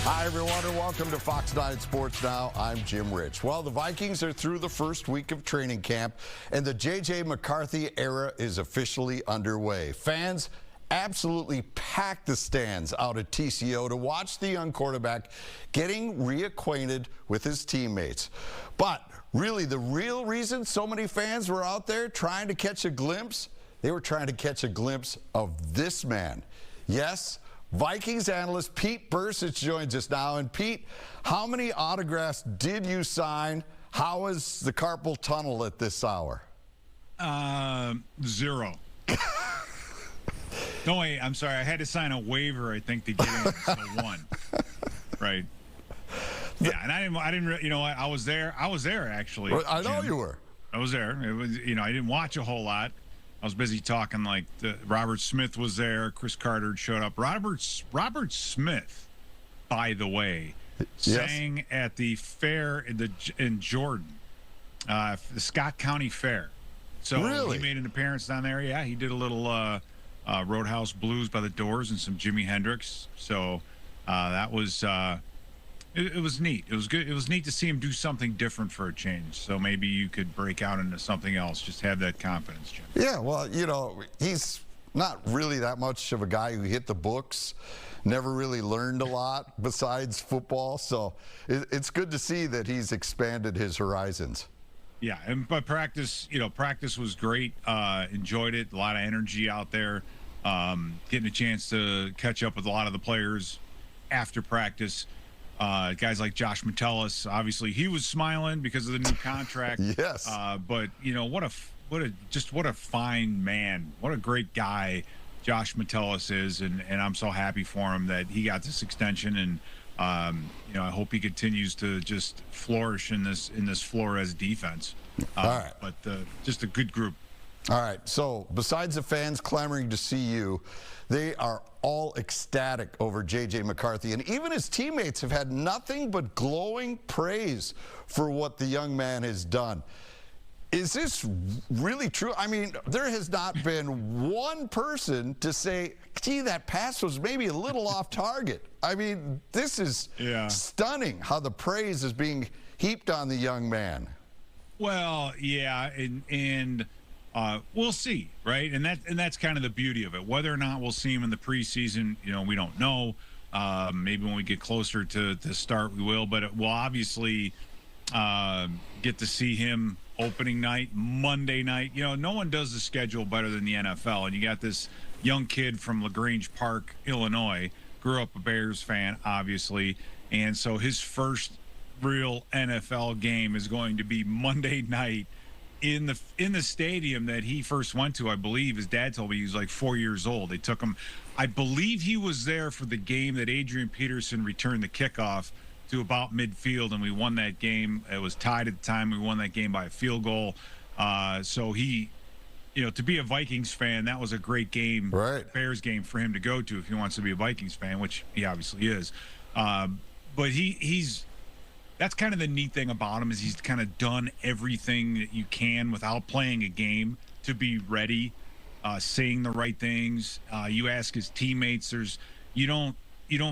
Hi, everyone, and welcome to Fox 9 Sports Now. I'm Jim Rich. Well, the Vikings are through the first week of training camp, and the J.J. McCarthy era is officially underway. Fans absolutely packed the stands out at TCO to watch the young quarterback getting reacquainted with his teammates. But really, the real reason so many fans were out there trying to catch a glimpse, they were trying to catch a glimpse of this man. Yes, Vikings analyst Pete Bercich joins us now. And Pete, how many autographs did you sign? How is the carpal tunnel at this hour? 0. No, wait, I'm sorry. I had to sign a waiver, I think, to get in. So 1. Right. Yeah, and I didn't. You know what? I was there, actually. Well, I know Jim. You were. I was there. It was, I didn't watch a whole lot. I was busy talking, like, Robert Smith was there. Chris Carter showed up. Robert Smith, by the way, sang at the fair in Jordan, the Scott County Fair. So really? He made an appearance down there. Yeah, he did a little Roadhouse Blues by the Doors and some Jimi Hendrix. So that was it was neat. It was good. It was neat to see him do something different for a change. So maybe you could break out into something else. Just have that confidence, Jim. Yeah, well, he's not really that much of a guy who hit the books, never really learned a lot besides football. So it's good to see that he's expanded his horizons. Yeah, but practice was great. Enjoyed it. A lot of energy out there. Getting a chance to catch up with a lot of the players after practice. Guys like Josh Matelis, obviously he was smiling because of the new contract. Yes. But what a fine man. What a great guy Josh Matelis is, and I'm so happy for him that he got this extension, and I hope he continues to just flourish in this Flores defense. All right. But just a good group. All right, so besides the fans clamoring to see you, they are all ecstatic over J.J. McCarthy, and even his teammates have had nothing but glowing praise for what the young man has done. Is this really true? I mean, there has not been one person to say, gee, that pass was maybe a little off target. I mean, this is stunning how the praise is being heaped on the young man. Well, yeah, and we'll see, right? And that's kind of the beauty of it. Whether or not we'll see him in the preseason, we don't know. Maybe when we get closer to start, we will. But we'll obviously get to see him opening night, Monday night. No one does the schedule better than the NFL. And you got this young kid from LaGrange Park, Illinois, grew up a Bears fan, obviously. And so his first real NFL game is going to be Monday night in the stadium that he first went to. I believe his dad told me he was like 4 years old. They took him. I believe he was there for the game that Adrian Peterson returned the kickoff to about midfield, and we won that game. It was tied at the time. We won that game by a field goal. So he, to be a Vikings fan, that was a great game, right? Bears game for him to go to if he wants to be a Vikings fan, which he obviously is. But he's. That's kind of the neat thing about him, is he's kind of done everything that you can without playing a game to be ready, saying the right things. You ask his teammates, you don't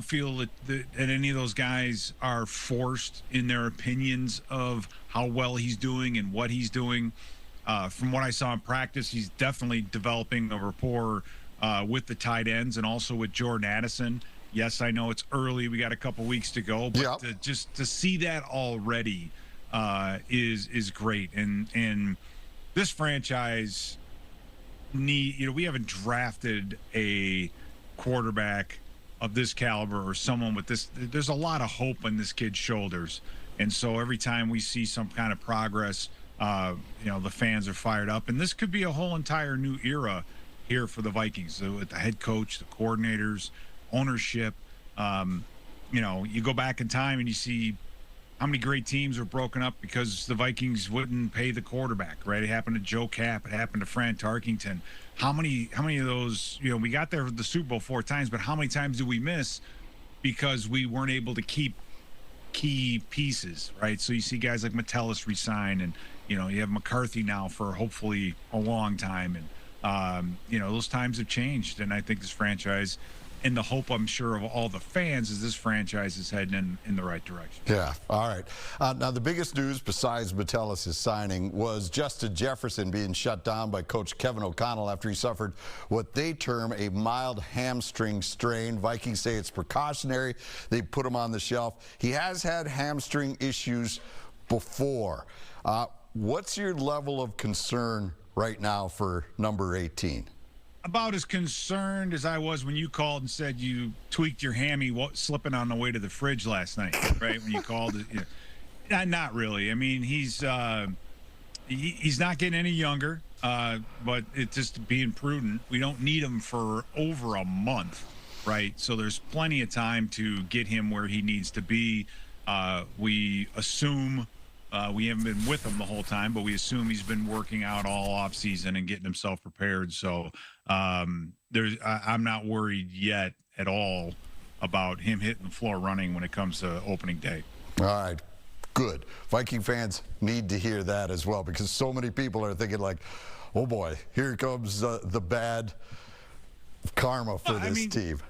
feel that any of those guys are forced in their opinions of how well he's doing and what he's doing. From what I saw in practice, he's definitely developing a rapport with the tight ends and also with Jordan Addison. Yes, I know it's early. We got a couple weeks to go, but just to see that already is great. And this franchise we haven't drafted a quarterback of this caliber or someone with this. There's a lot of hope on this kid's shoulders, and so every time we see some kind of progress, the fans are fired up. And this could be a whole entire new era here for the Vikings with the head coach, the coordinators, ownership. You go back in time and you see how many great teams were broken up because the Vikings wouldn't pay the quarterback, right? It happened to Joe Kapp. It happened to Fran Tarkington. How many of those, we got there for the Super Bowl 4 times, but how many times do we miss because we weren't able to keep key pieces, right? So you see guys like Matelis resign, and, you have McCarthy now for hopefully a long time. And, those times have changed. And I think this franchise and the hope, I'm sure, of all the fans is this franchise is heading in the right direction. Yeah, all right. Now, the biggest news besides Matelis' signing was Justin Jefferson being shut down by Coach Kevin O'Connell after he suffered what they term a mild hamstring strain. Vikings say it's precautionary. They put him on the shelf. He has had hamstring issues before. What's your level of concern right now for number 18? About as concerned as I was when you called and said you tweaked your hammy slipping on the way to the fridge last night, right? When you called it, not really. I mean, he's not getting any younger, but it's just being prudent. We don't need him for over a month, right? So there's plenty of time to get him where he needs to be. We assume we haven't been with him the whole time, but we assume he's been working out all off season and getting himself prepared. So I'm not worried yet at all about him hitting the floor running when it comes to opening day. All right, good. Viking fans need to hear that as well, because so many people are thinking like, oh boy, here comes the bad karma for this team.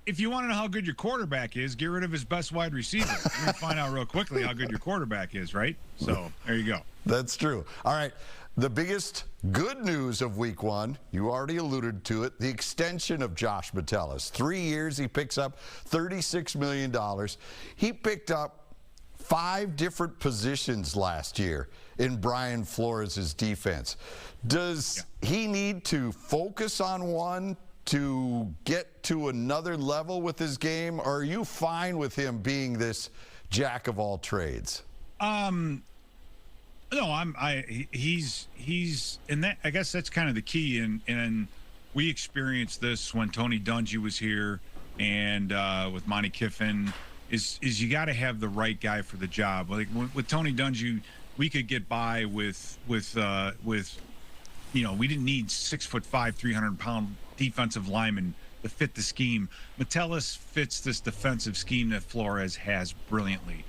If you want to know how good your quarterback is, get rid of his best wide receiver. You're going to find out real quickly how good your quarterback is, right? So there you go. That's true. All right. The biggest good news of week one, you already alluded to it, the extension of Josh Matelis. 3 years, he picks up $36 million. He picked up 5 different positions last year in Brian Flores' defense. Does he need to focus on one to get to another level with his game, or are you fine with him being this jack of all trades? No, he's and that, I guess that's kind of the key. And we experienced this when Tony Dungy was here, and with Monty Kiffin, is you got to have the right guy for the job. Like with Tony Dungy, we could get by with we didn't need 6'5", 300-pound defensive lineman to fit the scheme. Matelis fits this defensive scheme that Flores has brilliantly.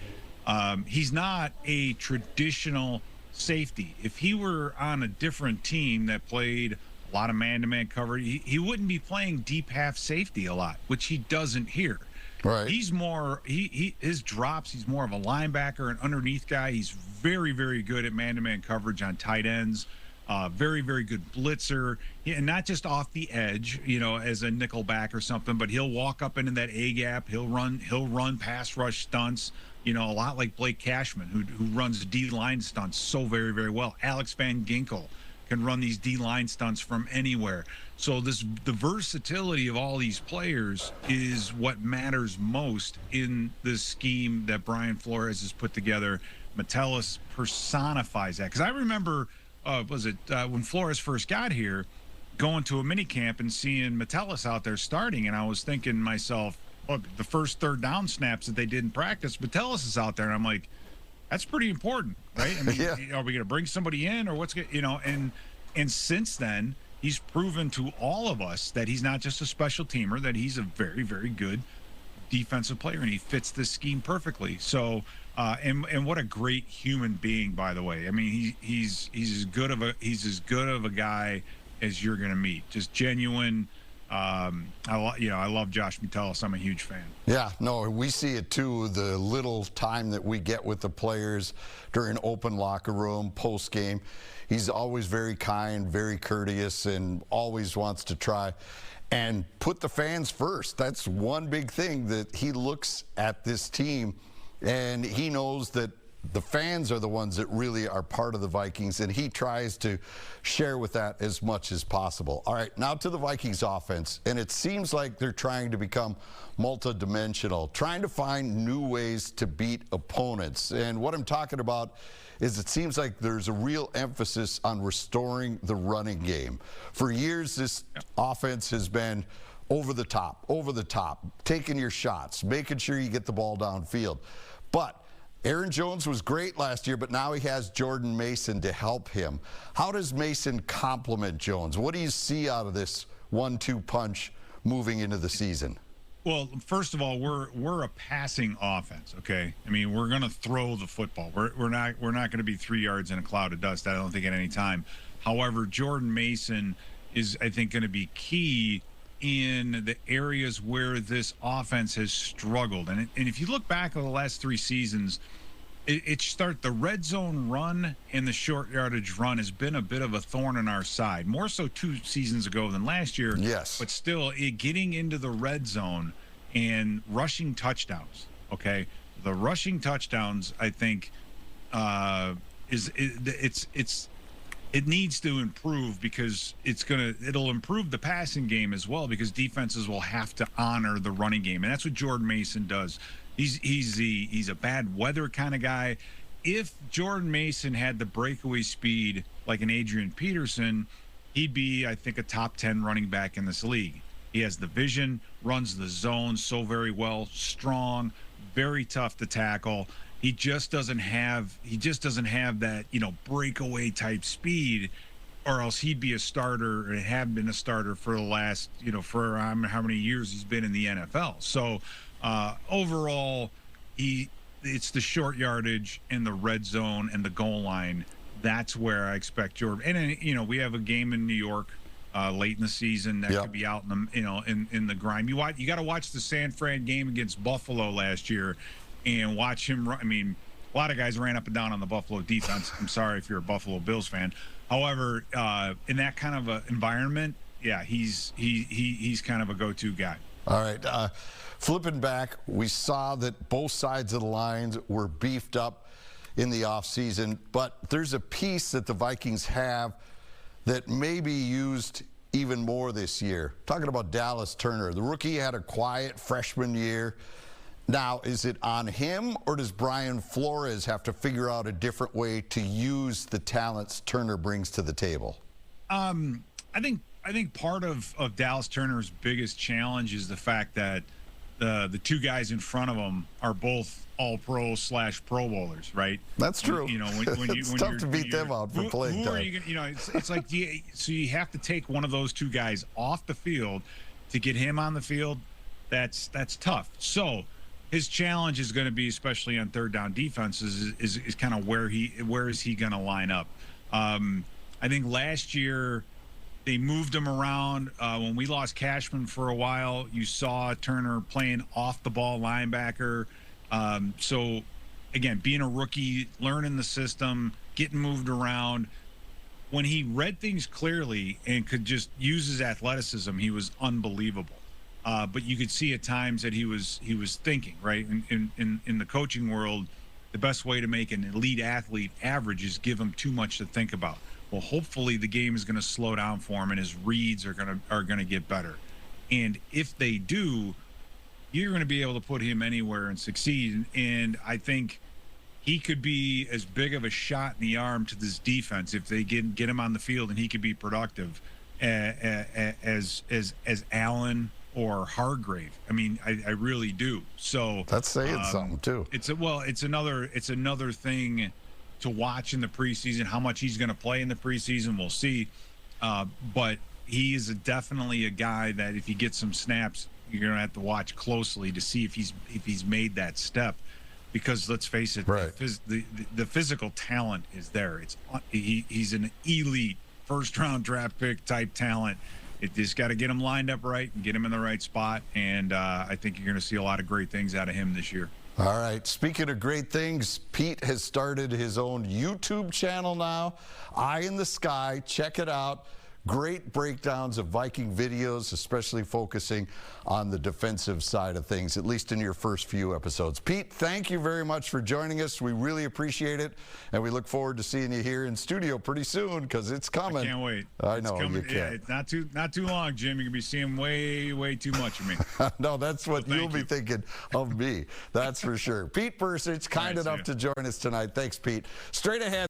He's not a traditional safety. If he were on a different team that played a lot of man-to-man coverage, he wouldn't be playing deep half safety a lot, which he doesn't here. Right. He's more his drops. He's more of a linebacker, an underneath guy. He's very, very good at man-to-man coverage on tight ends. Very, very good blitzer, and not just off the edge, as a nickel back or something, but he'll walk up into that A gap. He'll run pass rush stunts, a lot like Blake Cashman, who runs D line stunts so very, very well. Alex Van Ginkel can run these D line stunts from anywhere. So the versatility of all these players is what matters most in this scheme that Brian Flores has put together. Matelis personifies that, because I remember. When Flores first got here, going to a mini camp and seeing Matelis out there starting, and I was thinking to myself, look, the first third down snaps that they did in practice, Matelis is out there, and I'm like, that's pretty important, right? I mean, yeah. Are we going to bring somebody in, or what's and since then, he's proven to all of us that he's not just a special teamer, that he's a very, very good defensive player, and he fits this scheme perfectly. So. And what a great human being, by the way. I mean, he's as good of a guy as you're going to meet. Just genuine. I love Josh Matelis. I'm a huge fan. Yeah, no, we see it too. The little time that we get with the players during open locker room, post game, he's always very kind, very courteous, and always wants to try and put the fans first. That's one big thing that he looks at this team. And he knows that the fans are the ones that really are part of the Vikings, and he tries to share with that as much as possible. All right, now to the Vikings offense, and it seems like they're trying to become multidimensional, trying to find new ways to beat opponents. And what I'm talking about is it seems like there's a real emphasis on restoring the running game. For years, this offense has been over the top, taking your shots, making sure you get the ball downfield. But Aaron Jones was great last year, but now he has Jordan Mason to help him. How does Mason complement Jones? What do you see out of this 1-2 punch moving into the season? Well, first of all, we're a passing offense, okay? I mean, we're going to throw the football. We're not going to be 3 yards in a cloud of dust, I don't think, at any time. However, Jordan Mason is, I think, going to be key in the areas where this offense has struggled. And if you look back over the last 3 seasons, the red zone run and the short yardage run has been a bit of a thorn in our side, more so 2 seasons ago than last year. Yes. But still, getting into the red zone and rushing touchdowns, okay? The rushing touchdowns, I think, it needs to improve, because it'll improve the passing game as well, because defenses will have to honor the running game, and that's what Jordan Mason does. He's a bad weather kind of guy. If Jordan Mason had the breakaway speed like an Adrian Peterson, he'd be, I think, a top 10 running back in this league. He has the vision, runs the zone so very well, strong, very tough to tackle. He just doesn't have that, breakaway type speed, or else he'd be a starter, or have been a starter for the last, for how many years he's been in the NFL. So overall, it's the short yardage and the red zone and the goal line. That's where I expect Jordan. And then, we have a game in New York late in the season that could be out in the, in the grime. You got to watch the San Fran game against Buffalo last year and watch him run. I mean, a lot of guys ran up and down on the Buffalo defense. I'm sorry if you're a Buffalo Bills fan. However, in that kind of a environment, he's kind of a go-to guy. All right. Flipping back, we saw that both sides of the lines were beefed up in the offseason, but there's a piece that the Vikings have that may be used even more this year. Talking about Dallas Turner. The rookie had a quiet freshman year. Now, is it on him, or does Brian Flores have to figure out a different way to use the talents Turner brings to the table? I think part of Dallas Turner's biggest challenge is the fact that the 2 guys in front of him are both all-pro / Pro Bowlers, right? That's true. It's tough to beat them out for playing time. Are you gonna, it's like, so you have to take one of those 2 guys off the field to get him on the field. That's tough. So his challenge is going to be, especially on third down defenses, is kind of where is he going to line up. I think last year they moved him around. When we lost Cashman for a while, you saw Turner playing off the ball linebacker. So again, being a rookie, learning the system, getting moved around. When he read things clearly and could just use his athleticism, he was unbelievable. But you could see at times that he was thinking, right? In the coaching world, the best way to make an elite athlete average is give him too much to think about. Well, hopefully the game is going to slow down for him, and his reads are going to get better. And if they do, you're going to be able to put him anywhere and succeed. And I think he could be as big of a shot in the arm to this defense if they get him on the field, and he could be productive as Allen or Hargrave. I mean, I really do. So that's saying something too. It's another thing to watch in the preseason. How much he's going to play in the preseason, we'll see. But he is definitely a guy that if he gets some snaps, you're going to have to watch closely to see if he's made that step. Because let's face it, right, the physical talent is there. He's an elite first-round draft pick type talent. It just got to get him lined up right and get him in the right spot. And I think you're going to see a lot of great things out of him this year. All right. Speaking of great things, Pete has started his own YouTube channel now, Eye in the Sky. Check it out. Great breakdowns of Viking videos, especially focusing on the defensive side of things, at least in your first few episodes. Pete, thank you very much for joining us. We really appreciate it, and we look forward to seeing you here in studio pretty soon, because it's coming. I can't wait. I know, you can't. Yeah, it's not too long, Jim. You're going to be seeing way too much of me. No, that's what you'll be thinking of me. That's for sure. Pete Bercich, kind enough to join us tonight. Thanks, Pete. Straight ahead.